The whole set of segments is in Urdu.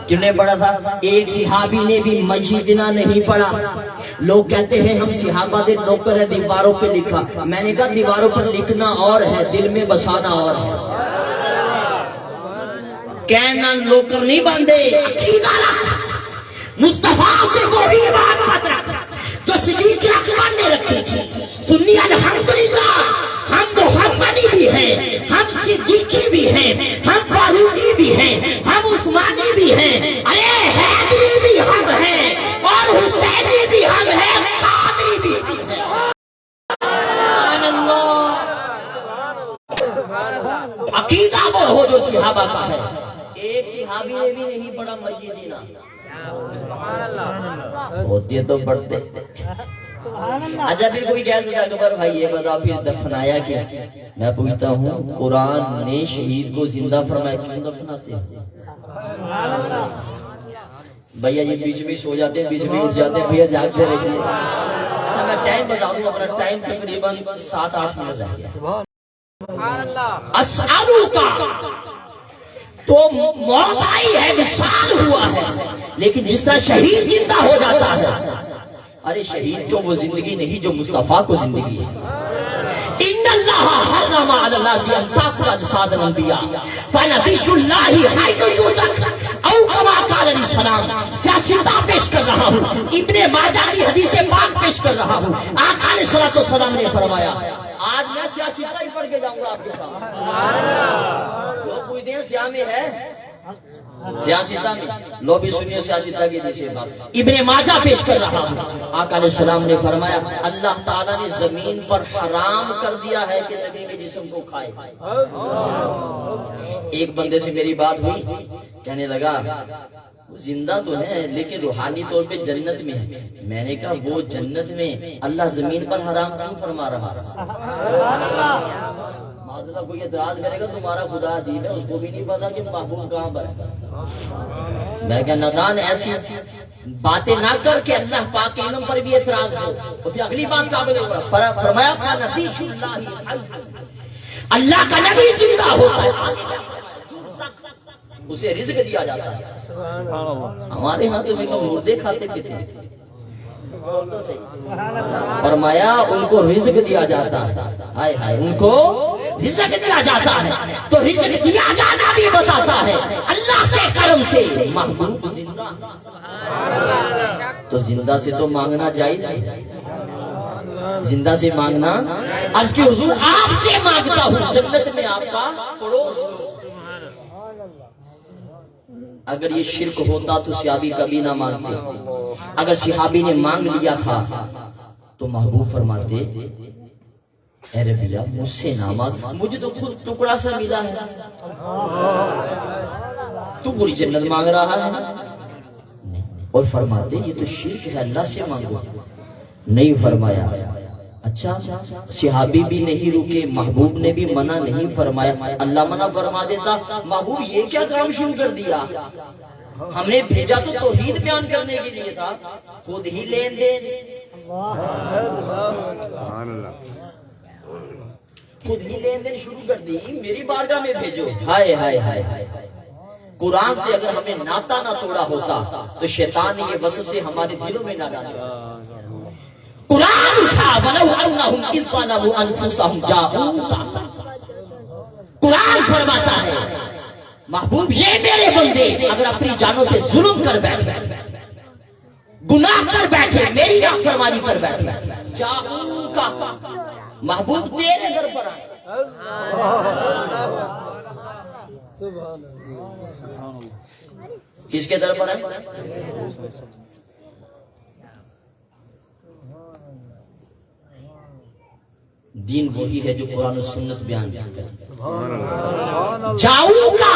کیوں نے پڑھا تھا؟ ایک صحابی نے بھی مجیدنا نہیں پڑھا. لوگ کہتے ہیں ہم صحابہ دے نوکر ہے، دیواروں پہ لکھا. میں نے کہا دیواروں پر لکھنا اور ہے، دل میں بسانا اور ہے. کہنا نوکر نہیں باندھے، عقیدہ رکھ. مصطفیٰ سے وہی بات رکھ جو صدیق اکبر نے رکھی تھی. سنی الحمدللہ ہم محمدی بھی ہیں، ہم صدیقی بھی ہیں، ہم فاروقی بھی ہیں، ہم عثمانی بھی ہیں، ارے حیدری بھی ہم ہیں، اور حسینی بھی ہم ہیں، قادری بھی ہم ہیں. عقیدہ وہ ہو جو صحابہ کا ہے. ایک صحابی نے بھی نہیں پڑھا مجیدنا. ہوتے تو پڑھتے. اچھا پھر کوئی کہہ سکتا اکبر بھائی یہ بتا پھر دفنایا کیا؟ میں پوچھتا ہوں قرآن نے شہید کو زندہ فرمایا، کیوں دفناتے ہیں؟ بھیا یہ بیچ میں سو جاتے ہیں، بیچ میں اٹھ جاتے ہیں، بھیا جاگتے رہیے. اچھا میں ٹائم بتا دوں، اپنا ٹائم تقریباً 7-8 منٹ رہ گیا. اسعدو کا تو موت آئی ہے، وصال ہوا ہے، لیکن جس طرح شہید زندہ ہو جاتا ہے، ارے شہید تو وہ زندگی نہیں جو مصطفیٰ کو زندگی ہے. ان اللہ حرم علی الارض ان تاکل اجساد الانبیاء فنبیش اللہ حیث یوجد او کما قال علیہ السلام. سیاستہ پیش کر رہا ہوں، ابن ماجہ کی حدیث پاک پیش کر رہا ہوں. آقا علیہ السلام نے فرمایا، آج میں سیاستہ ہی پڑھ کے جاؤں گا آپ کے ساتھ. لوگ کوئی دیں سیاہ میں ہے، سیاستہ میں لو بھی سنیے سیاستہ کی نیچے بات. ابن ماجہ پیش کر رہا ہوں. آقا علیہ السلام نے فرمایا اللہ تعالیٰ نے زمین پر حرام کر دیا ہے کہ نبی کے جسم کو کھائے. ایک بندے سے میری بات ہوئی، کہنے لگا وہ زندہ تو ہے لیکن روحانی طور پہ جنت میں ہے. میں نے کہا وہ جنت میں اللہ زمین پر حرام کیوں فرما رہا؟ معذلہ کوئی اعتراض کرے گا تمہارا خدا عجیب ہے، اس کو بھی نہیں پتا کہ محبوب کہاں پر ہے. میں کہا نادان ایسی باتیں نہ کر کے اللہ پاک کے علم پر بھی اعتراض ہو. اور پھر اگلی بات قابل ہے، فرمایا اللہ کا نبی زندہ ہوتا ہے، اسے رزق دیا جاتا ہے. ہمارے ہاں تو میں کہا مردے کھاتے پیتے ہیں. فرمایا ان کو رزق دیا جاتا ہے. ہائے ہائے ان کو رزق دیا جاتا ہے. تو رزق دیا جانا بھی بتاتا ہے اللہ کے کرم سے محبوب زندہ. تو زندہ سے تو مانگنا جائز ہے، زندہ سے مانگنا. عرض کی حضور آپ سے مانگتا ہوں جنت میں آپ کا پڑوس. اگر یہ شرک ہوتا تو صحابی کبھی نہ مانگتے. اگر صحابی نے مانگ لیا تھا تو محبوب فرماتے اے ربیہ مجھ سے نہ مانگ، مجھے تو خود ٹکڑا سا ملا ہے، تو پوری جنت مانگ رہا ہے. اور فرماتے یہ تو شرک ہے، اللہ سے مانگو. نہیں فرمایا. اچھا صحابی بھی نہیں رکے، محبوب نے بھی منع نہیں فرمایا. اللہ منع فرما دیتا محبوب یہ کیا کام شروع کر دیا؟ ہم نے بھیجا تو توحید بیان کرنے کے لیے تھا، خود ہی لین دین، خود ہی لین دین شروع کر دی. میری بارگاہ میں بھیجو. ہائے ہائے ہائے ہائے. قرآن سے اگر ہمیں ناتا نہ توڑا ہوتا تو شیطان نے یہ وصف سے ہمارے دلوں میں نہ ڈالا. قرآن اٹھا وَلَوْ أَنَّهُمْ إِذْ ظَلَمُوا أَنفُسَهُمْ جَاءُوكَ. قرآن فرماتا ہے محبوب یہ میرے بندے اگر اپنی جانوں پہ ظلم کر بیٹھے، گناہ کر بیٹھے، میری نافرمانی کر بیٹھے، جاءوكَ محبوب تیرے در پر آئے. کس کے در پر آئے؟ دین وہی ہے جو قرآن و سنت بیان کرتا ہے. جاؤں گا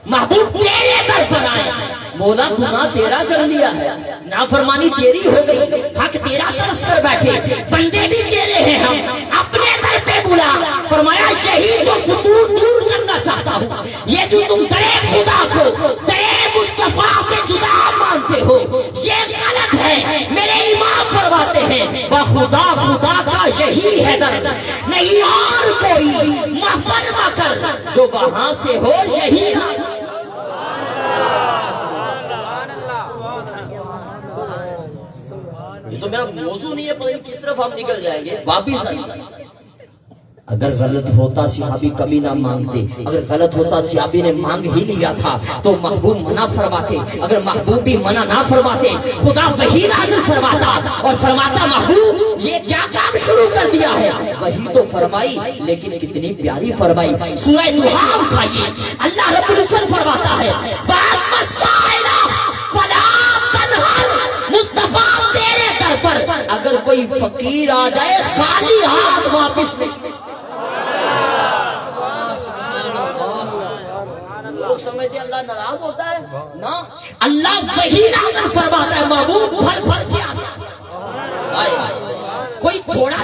محبوب تیرے در پر آئے. مولا گناہ تیرا کر لیا ہے، نافرمانی تیری ہو گئی، حق تیرا طرف کر بیٹھے، بندے بھی تیرے ہیں، ہم اپنے در پہ بلا. فرمایا یہی تو فطور دور کرنا چاہتا ہوں. یہ جو تم درے خدا کو درے مصطفیٰ سے جدا مانتے ہو یہ غلط ہے. میرے امام فرماتے ہیں خدا خدا کا یہی ہے در، نہیں اور کوئی محفل مکر جو وہاں سے ہو یہی میرا موضوع نہیں ہے، پتہ نہیں کس طرف ہم نکل جائیں گے. واپس آئیے. اگر غلط ہوتا صحابی کبھی نہ مانگتے، اگر غلط ہوتا صحابی نے مانگ ہی لیا تھا تو محبوب منع فرماتے. اگر محبوب بھی منع نہ فرماتے خدا وحی نازل فرماتا اور فرماتا محبوب یہ کیا کام شروع کر دیا ہے. وحی تو فرمائی لیکن کتنی پیاری فرمائی. سورہ نوح اٹھائیے، اللہ رب العزت فرماتا ہے مصطفیٰ تیرے در پر اگر کوئی فقیر آ جائے خالی ہاتھ واپس نہیں. لوگ سمجھتے ہیں اللہ ناراض ہوتا ہے نا، اللہ وہی نازل فرماتا ہے محبوب بھر بھر کے کوئی تھوڑا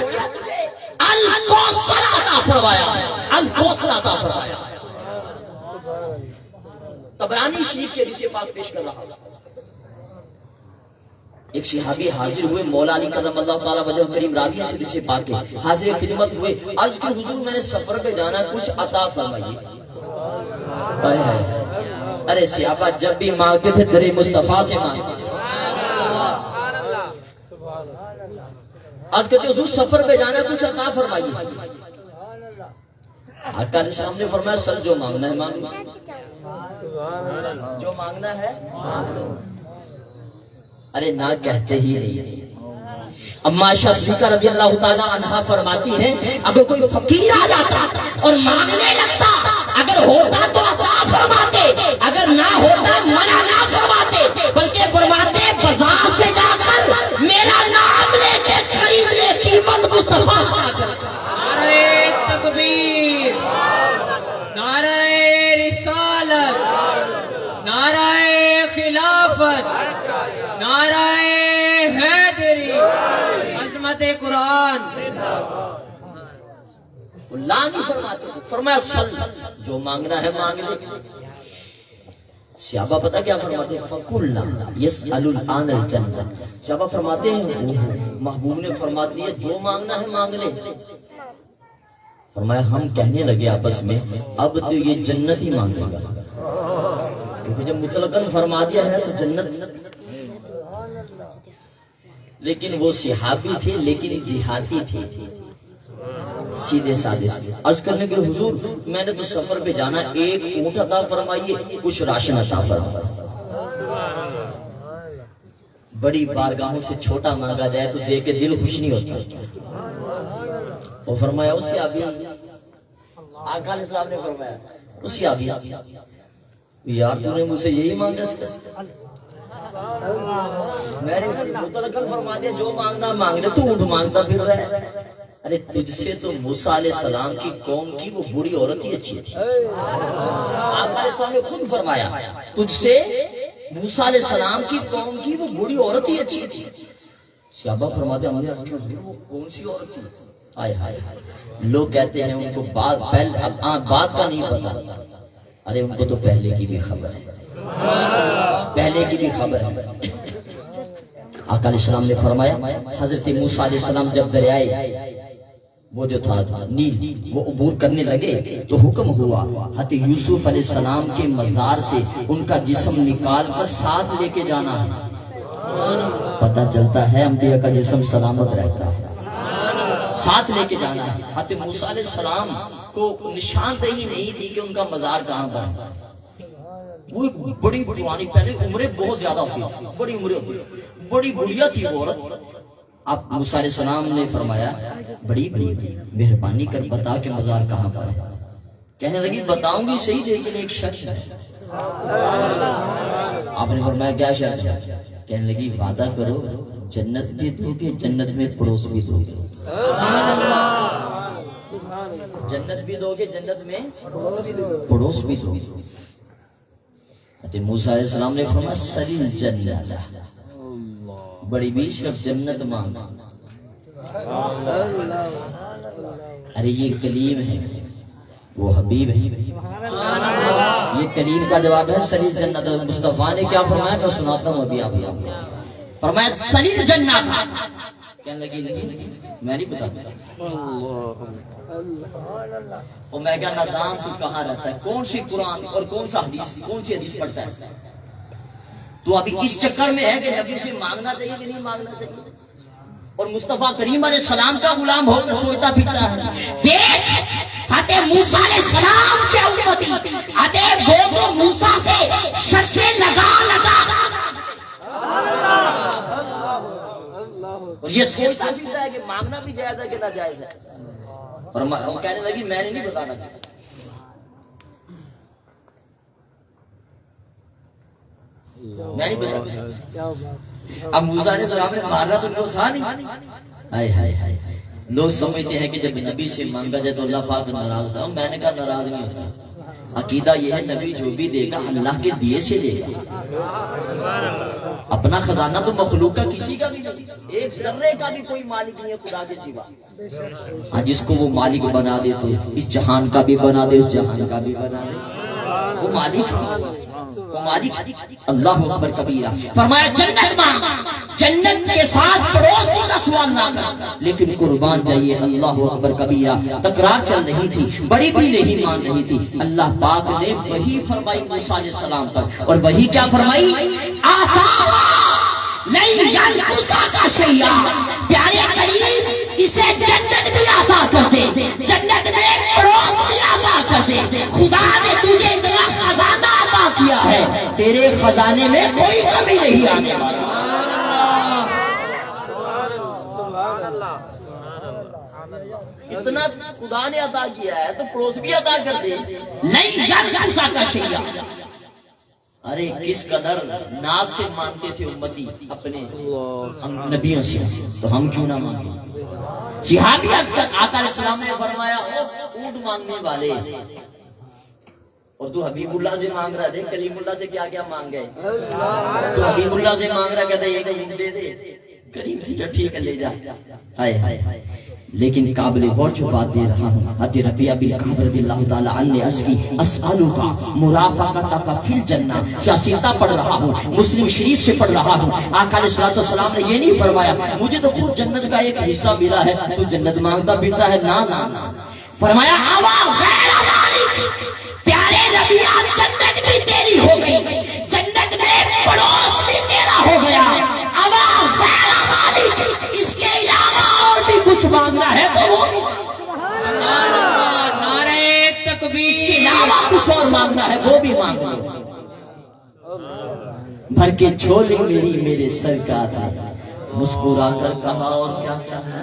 الکوثر عطا فرمایا، الکوثر عطا فرمایا. طبرانی شریف کے حدیث پاک پیش کر رہا ہوں. ایک صحابی حاضر ہوئے مولا علی کرم اللہ تعالیٰ وجہ کریم راوی سے حدیث پاک کے حاضر خدمت ہوئے. عرض کی حضور میں نے سفر پہ جانا، کچھ عطا فرمائیے. ارے صحابہ جب بھی مانگتے تھے در مصطفیٰ سے مانگتے. آج کہتے حضور سفر پہ جانا، کچھ عطا فرمائیے. آقا علیہ السلام نے فرمایا سب جو مانگنا ہے مانگنا، جو مانگنا ہے. ارے نہ کہتے ہی نہیں. اما عائشہ صدیقہ رضی اللہ تعالی عنہا فرماتی ہیں اگر کوئی فقیر آ جاتا اور مانگنے لگتا، اگر ہوتا تو عطا فرماتے، اگر نہ ہوتا منع نہ فرماتے، بلکہ فرماتے بازار سے جا کر میرا نام لے کے خرید لے، قیمت مصطفیٰ کا. نعرہ تکبیر، نعرہ رسالت، نعرہ خلافت، نعرہ حیدری، عظمت قرآن. اللہ نہیں فرماتے، فرمایا سل جو مانگنا ہے مانگ لے. صحابہ پتہ کیا فرماتے ہیں فَقُلْنَا يَسْأَلُ الْآنَ الْجَنَّةَ. صحابہ فرماتے ہیں محبوب نے فرما دیا جو مانگنا ہے مانگ لے. فرمایا ہم کہنے لگے آپس میں اب تو یہ جنت ہی مانگے گا، کیونکہ جب مطلقاً فرما دیا ہے تو جنت. لیکن وہ صحابی تھے لیکن دیہاتی تھے، سیدھے سادے. عرض کرنے کے حضور میں نے تو سفر پہ جانا، ایک اونٹ عطا فرمائیے، کچھ راشن عطا فرمائیے. بڑی بارگاہوں سے چھوٹا مانگا جائے تو دیکھ کے دل خوش نہیں ہوتا. وہ فرمایا اسی آبی آقا علیہ السلام نے فرمایا اسی آبی یار تو نے مجھ سے یہی مانگا. میں نے مطلقاً فرما دیا جو مانگنا مانگ لے، تو اونٹ مانگتا پھر رہا ہے. ارے تجھ سے تو موسیٰ علیہ السلام کی قوم کی وہ بوڑھی عورت ہی اچھی تھی. آقا علیہ السلام نے خود فرمایا تجھ سے موسیٰ علیہ السلام کی قوم کی وہ بوڑھی عورت ہی اچھی تھی. صحابہ فرماتے ہم نے عرض کیا وہ کون سی عورت تھی؟ آئے ہائے لوگ کہتے ہیں ان کو بات کا نہیں پتا. ارے ان کو تو پہلے کی بھی خبر ہے، پہلے کی بھی خبر ہے. آقا علیہ السلام نے فرمایا حضرت موسیٰ علیہ السلام جب دریائے وہ جو تھا نیل وہ عبور کرنے لگے تو حکم ہوا حضرت یوسف علیہ السلام کے مزار سے ان کا جسم نکال کر ساتھ لے کے جانا ہے. پتہ چلتا ہے انبیاء کا جسم سلامت رہتا ہے، ساتھ لے کے جانا ہے. حضرت موسیٰ علیہ السلام کو نشاندہی نہیں تھی کہ ان کا مزار کہاں پر ہے. وہ بڑی پرانی، پہلے عمریں بہت زیادہ ہوتی تھی، بڑی عمریں ہوتی، بڑی بڑھیا تھی وہ عورت. اب موسیٰ علیہ السلام نے فرمایا بڑی مہربانی کر بتا کہ مزار کہاں پر ہے. کہنے لگی بتاؤں گی صحیح لیکن ایک شرط ہے. آپ نے فرمایا کیا شرط ہے؟ کہنے لگی وعدہ کرو جنت بھی دو گے، جنت میں پڑوس بھی دو گے. جنت بھی دو گے، جنت میں پڑوس بھی دو گے. موسیٰ علیہ السلام نے فرمایا سلیل جنت، بڑی بھی صرف جنت مانگ. ارے یہ کلیم ہے، وہ حبیب ہے. یہ کلیم کا جواب ہے سلیل جنت. مصطفیٰ نے کیا فرمایا میں سناتا ہوں ابھی آپ. فرمایا سلیل جنت. کہنے لگی میں نہیں بتاتا. اور میں کیا نظام تو کہاں رہتا ہے، کون سی قرآن اور کون سا حدیث، کون سی حدیث پڑھتا ہے؟ تو ابھی اس چکر میں ہے کہ نبی سے مانگنا چاہیے کہ نہیں مانگنا چاہیے. اور مصطفیٰ کریم علیہ السلام کا غلام ہو کر سوچتا پھرتا ہے. دیکھ حضرت موسیٰ علیہ السلام کے امتی حضرت وہ تو موسیٰ سے شرطیں لگا اور یہ سوچتا پھرتا ہے کہ مانگنا بھی جائز ہے کہ ناجائز ہے. اور ہم کہنے لگی میں نے نہیں بتانا چاہتا. میں نہیں بتانا. اب موسیٰ علیہ السلام نے مارا تو نہیں تھا نہیں. ہائے ہائے ہائے لوگ سمجھتے ہیں کہ جب نبی سے مانگا جائے تو اللہ پاک ناراض ہوتا ہے. میں نے کہا ناراض نہیں ہوتا. عقیدہ یہ ہے نبی جو بھی دے گا اللہ کے دیے سے دے گا. اپنا خزانہ تو مخلوق کا کسی کا بھی نہیں. ایک ذرے کا بھی کوئی مالک نہیں ہے خدا کے سوا. جس کو وہ مالک بنا دے تو اس جہان کا بھی بنا دے اس جہان کا بھی بنا دے. وہ مالک اللہ اکبر کبیرہ. فرمایا جنت کے ساتھ پڑوسی کا سوال نہ کر لیکن قربان جائیے. اللہ اکبر کبیرہ. تکرار چل رہی تھی بڑی بھی نہیں مان رہی تھی. اللہ پاک نے وہی فرمائی موسیٰ علیہ السلام پر. اور وہی کیا فرمائی؟ پیارے قریب اسے جنت بھی عطا کر دے. جنت میں پڑوس بھی عطا کر دے. خدا نے تجھے اتنا خزانہ عطا کیا ہے تیرے خزانے میں کوئی کمی نہیں آنے والی. اتنا خدا نے عطا کیا ہے تو پڑوس بھی عطا کر دے. نہیں یلقسا کا شیعہ. ارے کس قدر ناز سے مانتے تھے امتی اپنے نبیوں سے, تو ہم کیوں نہ مانگیں. صحابی آقا علیہ السلام نے فرمایا اونٹ مانگنے والے اور تو حبیب اللہ سے مانگ رہا. دیکھ کلیم اللہ سے کیا کیا مانگ گئے. تو حبیب اللہ سے مانگ رہا کہتا یہ کہ اونٹ دے دے. کریم تھی جو ٹھیک ہے لے جا. ہائے ہائے لیکن قابل غور جو بات دے رہا ہوں. حضرت ربیعہ بن کعب رضی اللہ تعالی عنہ نے عرض کی اسألک مرافقتک فی الجنہ. سیاستہ پڑھ رہا ہوں مسلم شریف سے پڑھ رہا ہوں. آقا علیہ السلام نے یہ نہیں فرمایا مجھے تو خود جنت کا ایک حصہ ملا ہے تو جنت مانگتا پھرتا ہے. نا فرمایا اوا غیر ذالک. پیارے ربیعہ جنت بھی تیری ہو گئی جنت میں پڑوس بھی تیرا ہو گیا. اوا غیر ذالک اس کے علاوہ اور بھی کچھ مانگنا ہے تو وہ نعرہ تکبیر. اس کے علاوہ کچھ اور مانگنا ہے وہ بھی مانگ لو. بھر کے جھولی میری میرے سرکار نے مسکرا کر کہا اور کیا چاہیے.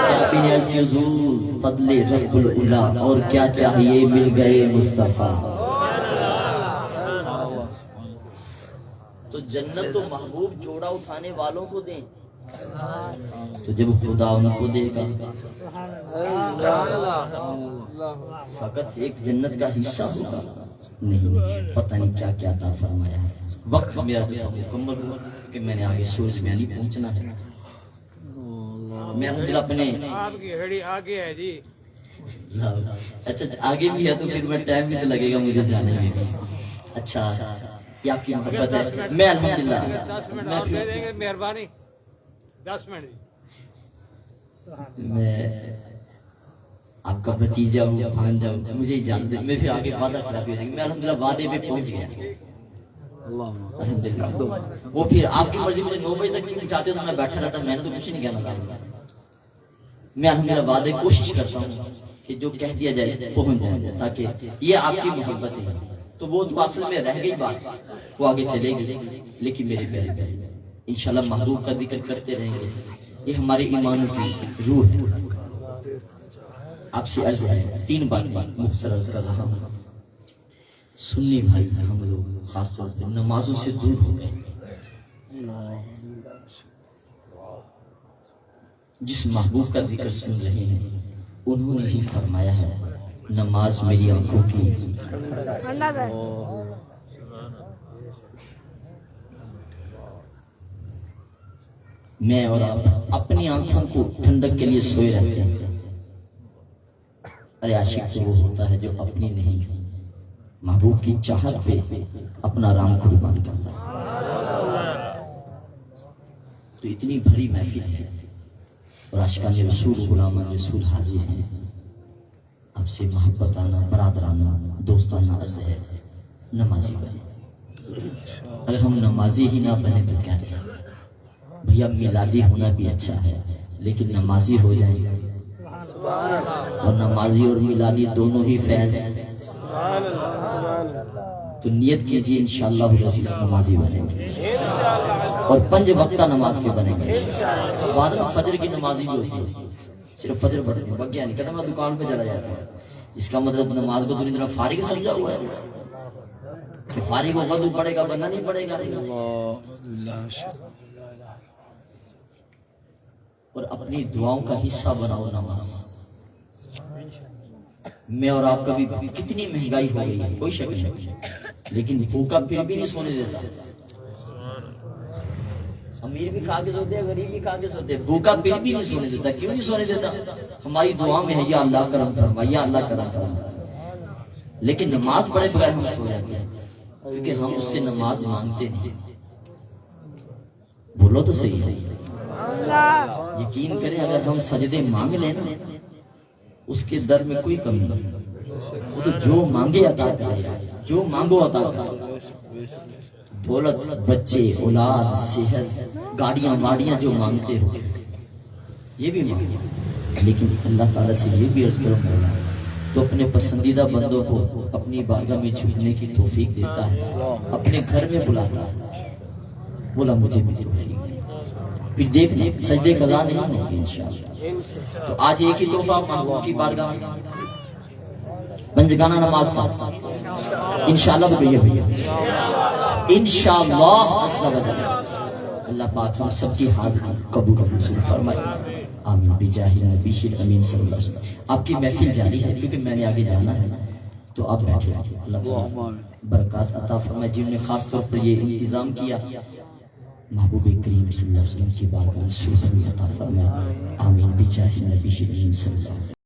صحابی نے عرض کی حضور فضل رب العلا اور کیا چاہیے مل گئے مصطفیٰ. تو جنت تو محبوب جوڑا اٹھانے والوں کو دیں تو جب خدا ان کو دے گا فقط ایک جنت کا حصہ ہوگا نہیں. پتہ نہیں کیا کیا عطا فرمایا ہے. وقت میرا تو مکمل ہوا کہ میں نے آگے سورج میں نہیں پہنچنا ہے. میں الحمدللہ اپنے آپ کی ہڈی آگے ہے جی. اچھا آگے بھی ہے تو پھر میں ٹائم بھی تو لگے گا مجھے جانے میں بھی. اچھا یہ آپ کی محبت ہے. میں الحمدللہ 10 منٹ اور دے دیں گے مہربانی. 10 منٹ میں آپ کا بھتیجا ہوں بھانجا ہوں مجھے اجازت دیں. میں پھر آگے وعدہ خلافی ہو جائے گی. میں الحمدللہ وعدے پہ پہنچ گیا الحمدللہ. وہ پھر آپ کی مرضی مجھے 9 بجے تک نہیں اٹھاتے تو میں بیٹھا رہتا. میں نے تو کچھ نہیں کہنا تھا. میں الحمدللہ وعدے کوشش کرتا ہوں کہ جو کہہ دیا جائے پہنچ جائے تاکہ یہ آپ کی محبت ہے. تو وہ تو اصل میں رہ گئی بات وہ آگے چلے گی. لیکن میرے پیارے انشاءاللہ محبوب کا ذکر کرتے رہیں گے. یہ ہمارے ایمان کی روح ہے. آپ سے عرض ہے 3 بات مختصر عرض کر رہا ہوں. سنی بھائی ہم لوگ خاص طور سے نمازوں سے دور ہو گئے. جس محبوب کا ذکر سن رہے ہیں انہوں نے ہی فرمایا ہے نماز میری آنکھوں کی میں اور آپ اپنی آنکھوں کو ٹھنڈک کے لیے سوئے رہتے ہیں. ارے عاشق تو وہ ہوتا ہے جو اپنی نہیں محبوب کی چاہت پہ اپنا رام قربان کرتا ہے. تو اتنی بھری محفل ہے اور عاشقان رسول غلامان رسول حاضر ہیں. آپ سے محبت آنا برادرانہ دوستانہ عرض ہے نمازی بنے. اگر ہم نمازی ہی نہ بنے تو کیا رہے. بھیا میلادی ہونا بھی اچھا ہے لیکن نمازی ہو جائیں، اور نمازی اور میلادی دونوں ہی فیض، تو نیت کیجیے انشاءاللہ العزیز نمازی بنیں گے اور 5 وقتہ نماز کے بنیں گے۔ بعد میں فجر کی نمازی بھی ہوتی ہے، صرف فجر پڑھتے ہیں، بگیا نہیں کہتا میں دکان پہ چلا جاتا ہے، اس کا مطلب نماز کو تو اتنا فارغ سمجھا ہوا ہے کہ فارغ ہوگا تو پڑھے گا ورنہ نہیں پڑھے گا۔ اور اپنی دعاؤں کا حصہ بناؤ نماز۔ میں اور آپ کا بھی کتنی مہنگائی ہو گئی ہے کوئی شک نہیں، لیکن بھوکا پھر بھی نہیں سونے دیتا، امیر بھی کھا کے سوتے ہیں، غریب بھی کھا کے سوتے ہیں، بھوکا پھر بھی نہیں سونے دیتا۔ کیوں نہیں سونے دیتا؟ ہماری دعا میں ہے یا اللہ کرم فرما، یا اللہ کرم فرما، لیکن نماز پڑھے بغیر ہم سو جاتے ہیں کیونکہ ہم اس سے نماز مانگتے نہیں۔ بولو تو صحیح ہے، یقین کریں اگر ہم سجدے مانگ لیں نا اس کے در میں کوئی کمی نہیں، وہ تو جو مانگے عطا کرے گا، جو مانگو عطا کرے گا۔ دولت، بچے، اولاد، صحت، گاڑیاں واڑیاں جو مانگتے ہو یہ بھی مانگو، لیکن اللہ تعالیٰ سے یہ بھی عرض کرو مولا تو اپنے پسندیدہ بندوں کو اپنی بارگاہ میں جھکنے کی توفیق دیتا ہے، اپنے گھر میں بلاتا ہے، بولا مجھے بھی توفیق دے۔ پھر دیکھنے سجدے قضا نہیں ہوں گے انشاءاللہ۔ تو آج ایک ہی تحفہ محبوب کی بارگاہ میں پنجگانہ نماز کا انشاءاللہ بھیا بھیا انشاءاللہ عز و جل اللہ پاک ہم سب کی حاضری قبول فرمائے، آمین بجاہ نبی امین صلی اللہ علیہ وسلم۔ آپ کی محفل جاری ہے کیونکہ میں نے آگے جانا ہے تو آپ بیٹھے، اللہ برکات عطا فرمائے۔ جن نے خاص طور پر یہ انتظام کیا محبوب کریم صلی اللہ علیہ وسلم کی بارگاہ میں سرور عطا فرمائے، آمین بجاہ نبی امین صلی اللہ علیہ وسلم۔